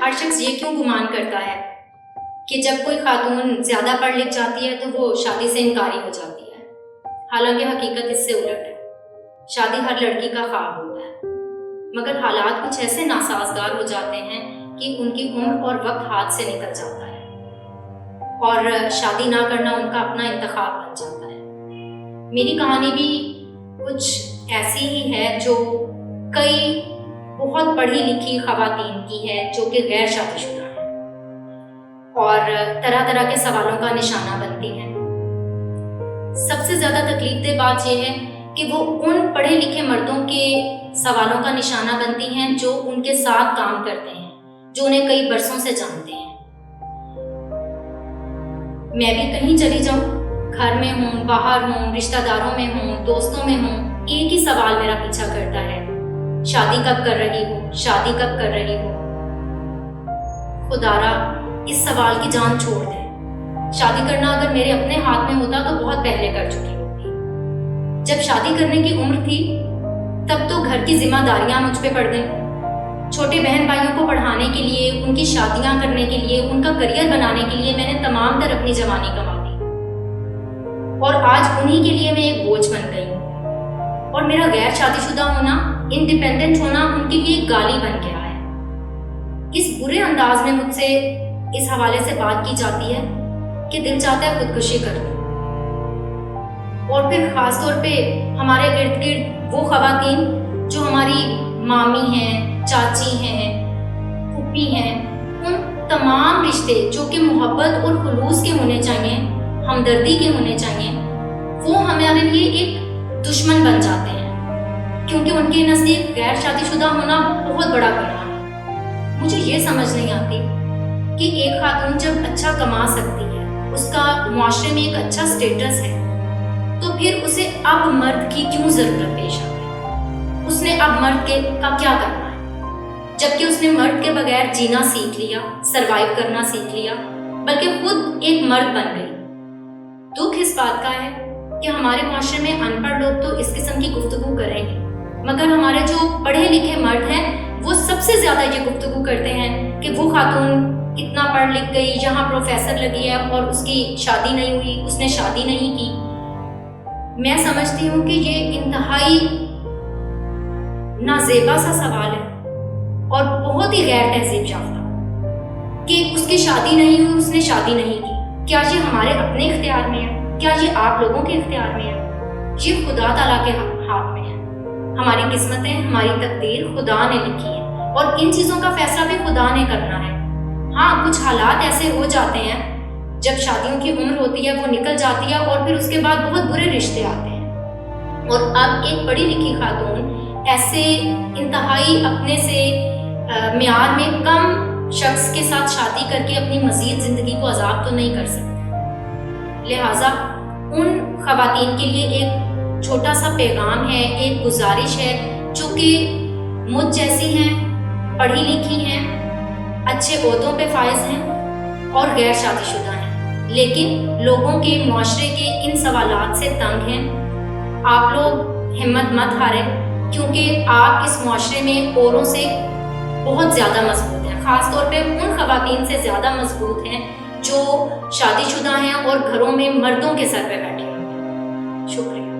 ہر شخص یہ کیوں گمان کرتا ہے کہ جب کوئی خاتون زیادہ پڑھ لکھ جاتی ہے تو وہ شادی سے انکاری ہو جاتی ہے، حالانکہ حقیقت اس سے الٹ ہے۔ شادی ہر لڑکی کا خواب ہوتا ہے، مگر حالات کچھ ایسے ناسازگار ہو جاتے ہیں کہ ان کی عمر اور وقت ہاتھ سے نکل جاتا ہے اور شادی نہ کرنا ان کا اپنا انتخاب بن جاتا ہے۔ میری کہانی بھی کچھ ایسی ہی ہے جو کئی بہت پڑھی لکھی خواتین کی ہے جو کہ غیر شادی شدہ ہیں اور طرح طرح کے سوالوں کا نشانہ بنتی ہیں۔ سب سے زیادہ تکلیف دہ بات یہ ہے کہ وہ ان پڑھے لکھے مردوں کے سوالوں کا نشانہ بنتی ہیں جو ان کے ساتھ کام کرتے ہیں، جو انہیں کئی برسوں سے جانتے ہیں۔ میں بھی کہیں چلی جاؤں، گھر میں ہوں، باہر ہوں، رشتہ داروں میں ہوں، دوستوں میں ہوں، ایک ہی سوال میرا پیچھا کرتا ہے: شادی کب کر رہی ہو؟ شادی کب کر رہی ہو؟ خدارا اس سوال کی جان چھوڑ دے۔ شادی کرنا اگر میرے اپنے ہاتھ میں ہوتا تو بہت پہلے کر چکی ہوتی۔ جب شادی کرنے کی عمر تھی تب تو گھر کی ذمہ داریاں مجھ پہ پڑ گئیں۔ چھوٹے بہن بھائیوں کو پڑھانے کے لیے، ان کی شادیاں کرنے کے لیے، ان کا کریئر بنانے کے لیے میں نے تمام تر اپنی جوانی کما دی اور آج انہی کے لیے میں ایک بوجھ بن گئی ہوں۔ اور میرا غیر شادی شدہ ہونا، انڈیپینڈنٹ ہونا ان کے لیے ایک گالی بن گیا ہے۔ اس برے انداز میں مجھ سے اس حوالے سے بات کی جاتی ہے کہ دل چاہتا ہے خودکشی کر لوں۔ اور پھر خاص طور پہ ہمارے ارد گرد وہ خواتین جو ہماری مامی ہیں، چاچی ہیں، پھوپھی ہیں، ان تمام رشتے جو کہ محبت اور خلوص کے ہونے چاہیے، ہمدردی کے ہونے چاہیے، وہ ہمارے لیے ایک دشمن بن جاتے ہیں کیونکہ ان کے نزدیک غیر شادی شدہ ہونا بہت بڑا گناہ ہے۔ مجھے یہ سمجھ نہیں آتی کہ ایک خاتون جب اچھا کما سکتی ہے، اس کا معاشرے میں ایک اچھا سٹیٹس ہے، تو پھر اسے اب مرد کی کیوں ضرورت پیش آ گئی؟ اس نے اب مرد کا کیا کرنا ہے جبکہ اس نے مرد کے بغیر جینا سیکھ لیا، سروائیو کرنا سیکھ لیا، بلکہ خود ایک مرد بن گئی۔ دکھ اس بات کا ہے کہ ہمارے معاشرے میں ان پڑھ لوگ تو اس قسم کی گفتگو کریں گے، مگر ہمارے جو پڑھے لکھے مرد ہیں وہ سب سے زیادہ یہ گفتگو کرتے ہیں کہ وہ خاتون اتنا پڑھ لکھ گئی، یہاں پروفیسر لگی ہے اور اس کی شادی نہیں ہوئی، اس نے شادی نہیں کی۔ میں سمجھتی ہوں کہ یہ انتہائی نازیبا سا سوال ہے اور بہت ہی غیر تہذیب یافتہ کہ اس کی شادی نہیں ہوئی، اس نے شادی نہیں کی۔ کیا یہ ہمارے اپنے اختیار میں ہے؟ کیا یہ آپ لوگوں کے اختیار میں ہے؟ یہ خدا تعالیٰ کے ہاتھ میں ہے۔ ہماری قسمتیں، ہماری تقدیر خدا نے لکھی ہے اور ان چیزوں کا فیصلہ بھی خدا نے کرنا ہے۔ ہاں، کچھ حالات ایسے ہو جاتے ہیں جب شادیوں کی عمر ہوتی ہے، وہ نکل جاتی ہے اور پھر اس کے بعد بہت برے رشتے آتے ہیں اور اب ایک پڑھی لکھی خاتون ایسے انتہائی اپنے سے معیار میں کم شخص کے ساتھ شادی کر کے اپنی مزید زندگی کو عذاب تو نہیں کر سکتی۔ لہٰذا ان خواتین کے لیے ایک چھوٹا سا پیغام ہے، ایک گزارش ہے جو کہ مجھ جیسی ہیں، پڑھی لکھی ہیں، اچھے عہدوں پہ فائز ہیں اور غیر شادی شدہ ہیں، لیکن لوگوں کے معاشرے کے ان سوالات سے تنگ ہیں۔ آپ لوگ ہمت مت ہاریں کیونکہ آپ اس معاشرے میں اوروں سے بہت زیادہ مضبوط ہیں، خاص طور پہ ان خواتین سے زیادہ مضبوط ہیں جو شادی شدہ ہیں اور گھروں میں مردوں کے سر پہ بیٹھے ہیں۔ شکریہ۔